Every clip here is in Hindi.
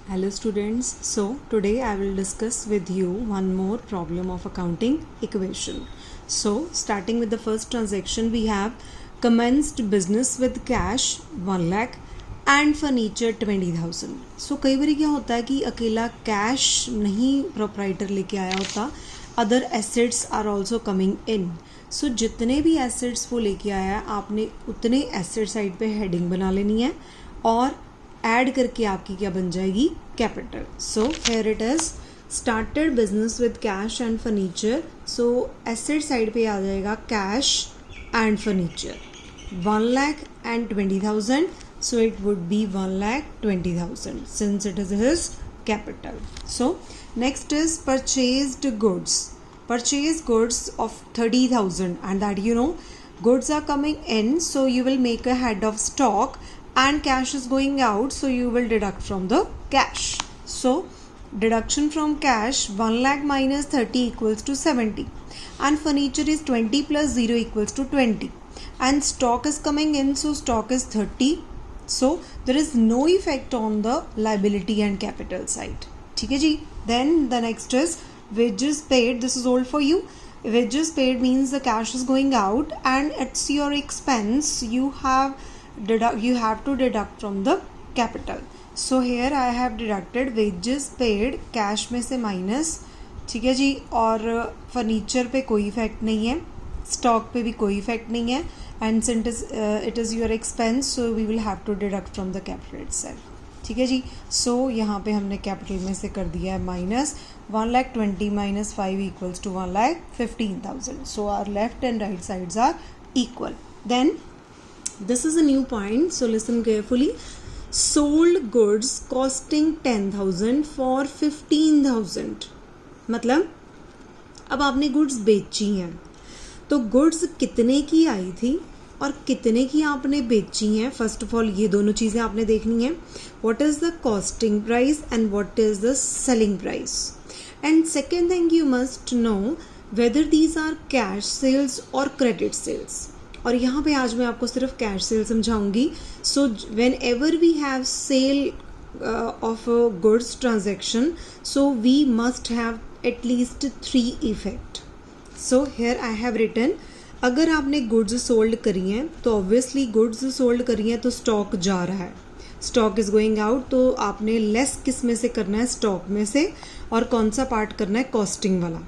Hello students, so today I will discuss with you one more problem of accounting equation. So starting with the first transaction, we have commenced business with cash 1 lakh and furniture 20,000. So कई बार क्या होता है कि अकेला कैश नहीं प्रोप्राइटर लेके आया होता, other assets are also coming in. So जितने भी एसेट्स वो लेके आया आपने उतने एसेट साइड पे हेडिंग बना लेनी है और ऐड करके आपकी क्या बन जाएगी, capital. So here it is started business with cash and furniture. So asset side पे आ जाएगा cash and furniture 1 lakh and 20,000. So it would be 1,20,000 since it is his capital. So next is purchased goods. Purchased goods of 30,000 and that goods are coming in, so you will make a head of stock and cash is going out, so you will deduct from the cash. So deduction from cash 1 lakh minus 30 equals to 70 and furniture is 20 plus 0 equals to 20 and stock is coming in, so stock is 30. So there is no effect on the liability and capital side. ठीक है जी. Then the next is wages paid. This is all for you. Wages paid means the cash is going out and it's your expense. You have to deduct from the capital. So here I have deducted wages paid, cash में से minus. ठीक है जी. और फर्नीचर पे कोई इफेक्ट नहीं है, स्टॉक पे भी कोई इफेक्ट नहीं है and since it is your expense, so we will have to deduct from the capital itself. ठीक है जी. सो यहाँ पे हमने कैपिटल में से कर दिया है minus 1,20,000 minus 5 equals to 1,15,000. So our left and right sides are equal. Then this is a new point, so listen carefully. Sold goods costing 10,000 for 15,000. मतलब अब आपने गुड्स बेची हैं, तो गुड्स कितने की आई थी और कितने की आपने बेची हैं. फर्स्ट ऑफ ऑल ये दोनों चीज़ें आपने देखनी है. What is the costing price and what is the selling price. And second thing you must know whether these are cash sales और क्रेडिट सेल्स. और यहाँ पे आज मैं आपको सिर्फ कैश सेल समझाऊंगी. So whenever we have sale of goods transaction, so we must have at least 3 effect. So here I have written, अगर आपने गुड्स सोल्ड करी हैं तो ऑब्वियसली गुड्स सोल्ड करी हैं तो स्टॉक जा रहा है, स्टॉक इज गोइंग आउट. तो आपने लेस किस में से करना है, स्टॉक में से. और कौन सा पार्ट करना है, कॉस्टिंग वाला.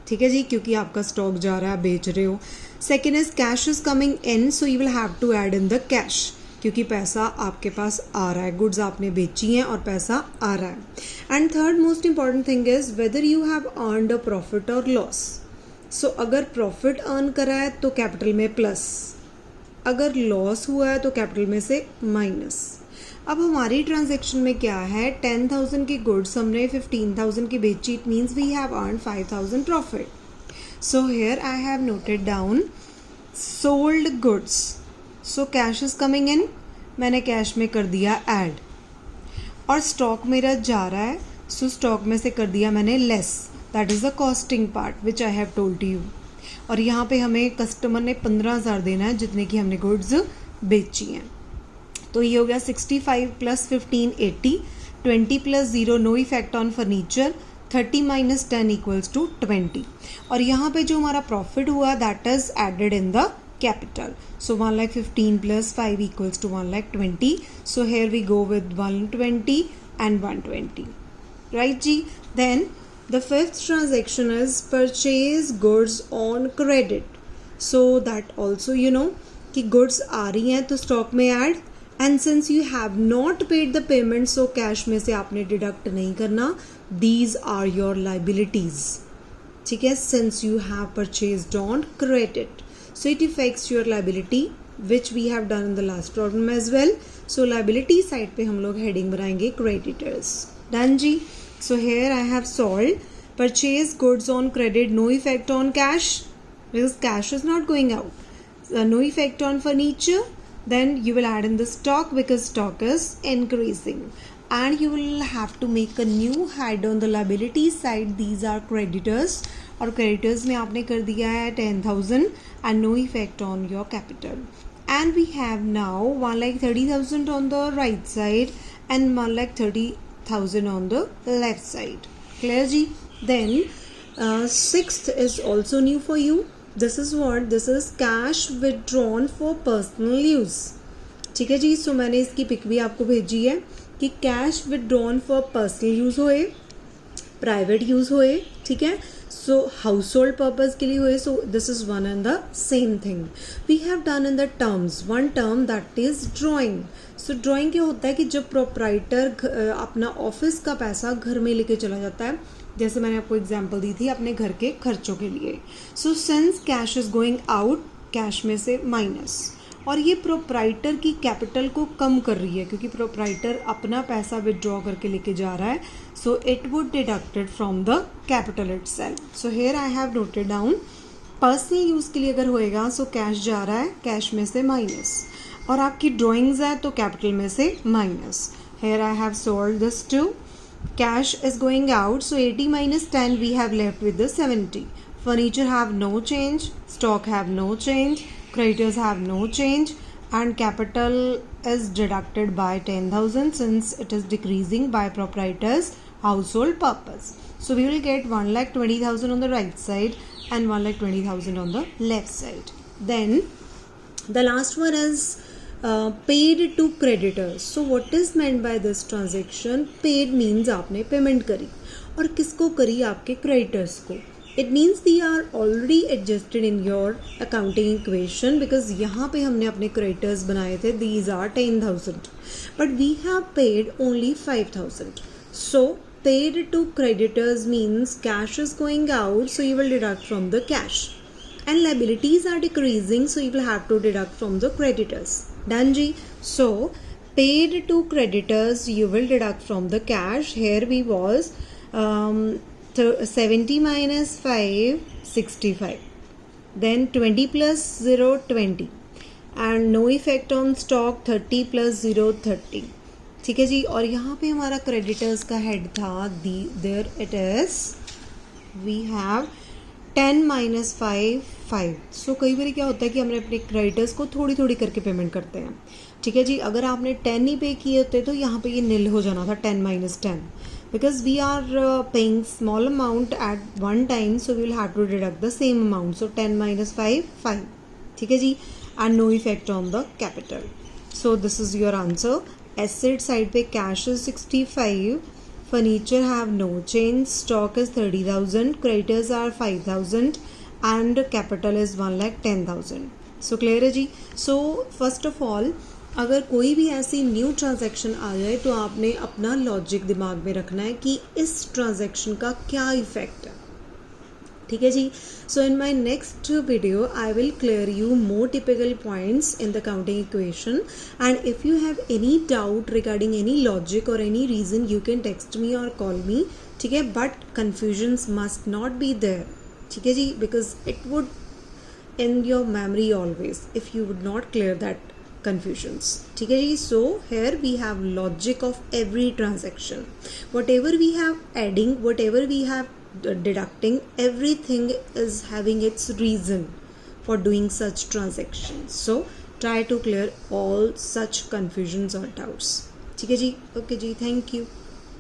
ठीक है जी, क्योंकि आपका स्टॉक जा रहा है, बेच रहे हो. Second is cash is coming in, so you will have to add in the cash, क्योंकि पैसा आपके पास आ रहा है, गुड्स आपने बेची हैं और पैसा आ रहा है. And third most important thing is whether you have earned a profit और लॉस. सो अगर प्रॉफिट अर्न करा है तो कैपिटल में प्लस, अगर लॉस हुआ है तो कैपिटल में से माइनस. अब हमारी ट्रांजैक्शन में क्या है, 10,000 की गुड्स हमने 15,000 की बेची. It means we have earn 5,000 profit. So here I have noted down sold goods. So cash is coming in, मैंने कैश में कर दिया ऐड. और स्टॉक मेरा जा रहा है, सो स्टॉक में से कर दिया मैंने less. That is the costing part which I have told you. और यहाँ पे हमें कस्टमर ने 15,000 देना है जितने की हमने गुड्स बेची हैं. तो ये हो गया 65 plus 15 80, 20 plus 0 no effect on furniture, 30 minus 10 equals to 20. और यहाँ पे जो हमारा प्रॉफिट हुआ that is added in the capital. So 1,15,000 plus 5 equals to 1,20,000. So here we go with 120 and 120. Right G? Then the fifth transaction is purchase goods on credit. So that also कि goods आ रही हैं तो stock में add, and since you have not paid the payment, so cash में से आपने deduct नहीं करना. These are your liabilities. ठीक है, since you have purchased on credit. So it affects your liability, which we have done in the last problem as well. So liability side पे हम लोग heading बनाएंगे creditors. Done ji. So here I have solved purchase goods on credit, no effect on cash because cash is not going out. No effect on furniture. Then you will add in the stock because stock is increasing. And you will have to make a new head on the liability side. These are creditors. और creditors में आपने कर दिया है 10,000 and no effect on your capital. And we have now 1,30,000 on the right side and 1,30,000 1000 on the left side. Clear ji? Then sixth is also new for you. This is what? This is cash withdrawn for personal use. ठीक है जी. सो मैंने इसकी पिक भी आपको भेजी है कि cash withdrawn for personal use होए, प्राइवेट यूज़ होए, ठीक है. सो हाउस होल्ड पर्पज के लिए हुए. So this is one and the same thing we have done in the terms. One term that is drawing. So drawing क्या होता है कि जब प्रोप्राइटर अपना ऑफिस का पैसा घर में लेके चला जाता है, जैसे मैंने आपको एग्जांपल दी थी अपने घर के खर्चों के लिए. So since cash is going out, cash में से माइनस, और ये प्रोप्राइटर की कैपिटल को कम कर रही है क्योंकि प्रोप्राइटर अपना पैसा विदड्रॉ करके लेके जा रहा है. So it would deducted from the capital itself. So here I have noted down personal use के लिए अगर होएगा सो कैश जा रहा है, कैश में से माइनस, और आपकी ड्राइंग्स है तो कैपिटल में से minus. Here I have sold this to. Cash is going out, so 80 minus 10 we have left with the 70. Furniture have no change, stock have no change, creditors have no change, and capital is deducted by 10,000 since it is decreasing by proprietor's household purpose. So we will get 1,20,000 on the right side and 1,20,000 on the left side. Then the last one is paid to creditors. So what is meant by this transaction? Paid means आपने पेमेंट करी, और किसको करी? आपके creditors को. It means they are already adjusted in your accounting equation because यहाँ पे हमने अपने creditors बनाए थे. These are 10,000, but we have paid only 5,000. So paid to creditors means cash is going out, so you will deduct from the cash, and liabilities are decreasing, so you will have to deduct from the creditors. Done ji. So paid to creditors you will deduct from the cash. Here we was 70 minus 5 65, then 20 plus 0 20, and no effect on stock 30 plus 0 30. ठीक है जी. और यहाँ पे हमारा क्रेडिटर्स का हेड था there it is we have 10 minus 5 5. So कई बार क्या होता है कि हमने अपने क्रेडिटर्स को थोड़ी थोड़ी करके पेमेंट करते हैं. ठीक है जी. अगर आपने 10 ही पे किए होते तो यहाँ पे ये नील हो जाना था 10 minus 10, because we are paying small amount at one time, so we will have to deduct the same amount. So 10 minus 5 5. ठीक है जी. And no effect on the capital. So this is your answer. Asset side पे cash is 65, furniture have no change, stock is 30,000, creditors are 5,000, and capital is 1,10,000. So clear है जी. So first of all अगर कोई भी ऐसी न्यू ट्रांजैक्शन आ जाए तो आपने अपना लॉजिक दिमाग में रखना है कि इस ट्रांजैक्शन का क्या इफेक्ट है. ठीक है जी. So in my next video I will clear you more typical points in the counting equation, and if you have any doubt regarding any logic और any reason you can text me और कॉल मी. ठीक है. But confusions must not be there. ठीक है जी. Because it would in your memory always if you would not clear that confusions. ठीक है जी. So here we have logic of every transaction. Whatever we have adding, whatever we have deducting, everything is having its reason for doing such transactions. So try to clear all such confusions or doubts. ठीक है जी. Okay ji. Thank you.